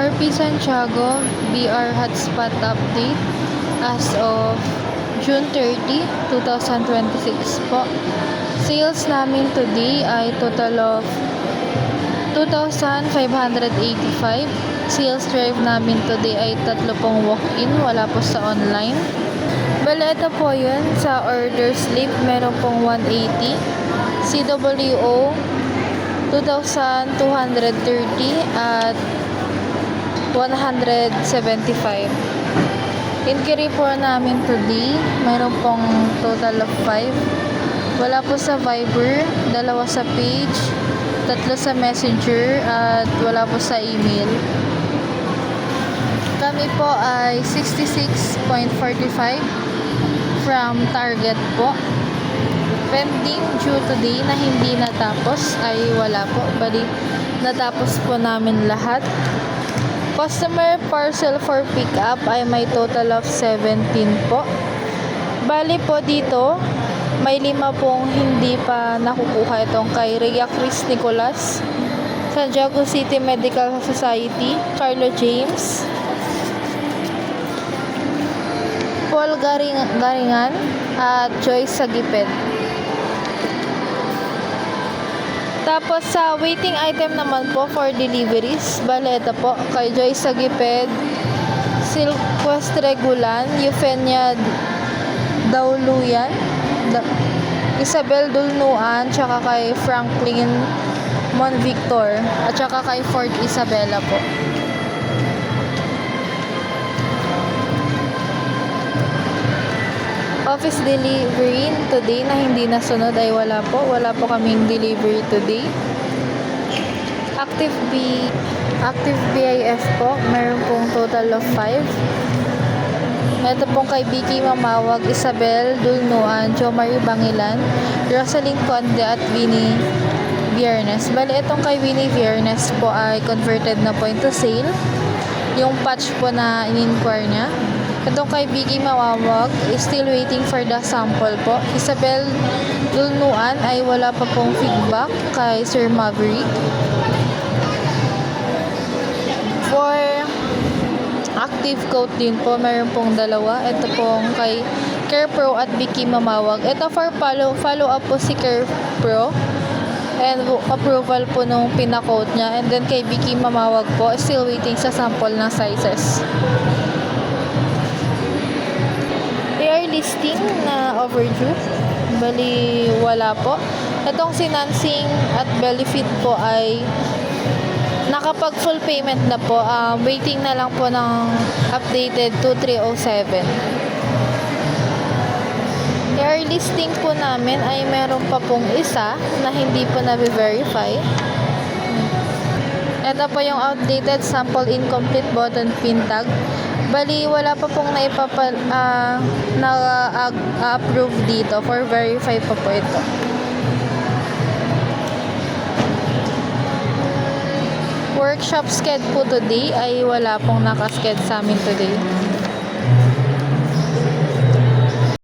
RP Santiago BR Hotspot Update as of June 30, 2026 po. Sales namin today ay total of 2,585. Sales drive namin today ay 3 pong walk-in, wala po sa online. Bale, ito po yun. Sa order slip, meron pong 180. CWO, 2,230 at 175. Inquiry po namin today, meron pong total of 5. Wala po sa Viber, 2 sa page, 3 sa Messenger, at wala po sa email. Kami po ay 66.45 from Target po. Pending due today na hindi natapos ay wala po. Bali, natapos po namin lahat. Customer parcel for pickup ay may total of 17 po. Bali po dito, may 5 pong hindi pa nakukuha. Itong kay Rhea Chris Nicolas, Santiago City Medical Society, Carlo James, Paul Garingan, at Joyce Sagiped. Tapos sa waiting item naman po for deliveries, bale ito po, kay Joyce Sagiped, Silquest Regulan, Eufenia Dauluyan, Isabel Dulnuan, tsaka kay Franklin Monvictor, at tsaka kay Fort Isabella po. Office delivery today na hindi nasunod ay wala po. Wala po kaming delivery today. Active BIF po, meron pong total of 5. Ito pong kay Vicky Mamawag, Isabel Dulnuan, Jo Marie Bangilan, Rosaline Conde, at Winnie Viernes. Bali, itong kay Winnie Viernes po ay converted na po into sale. Yung patch po na in-inquire niya. Itong kay Vicky Mamawag is still waiting for the sample po. Isabel Dulnuan ay wala pa pong feedback kay Sir Maverick. For active coat din po, meron pong 2. Ito pong kay CarePro at Vicky Mamawag. Ito for follow up po si CarePro and approval po nung pina-coat niya. And then kay Vicky Mamawag po, still waiting sa sample ng sizes. Listing na overdue, bali wala po. Itong si Nansing at Bellyfit po ay nakapag full payment na po. Waiting na lang po ng updated 2307. Air listing po namin ay meron pa pong isa na hindi po na-verify. Ito po yung outdated sample incomplete button pin tag. Bali, wala pa pong na-approve dito. For verify pa po ito. Workshop sked po today ay wala pong nakasked sa amin today.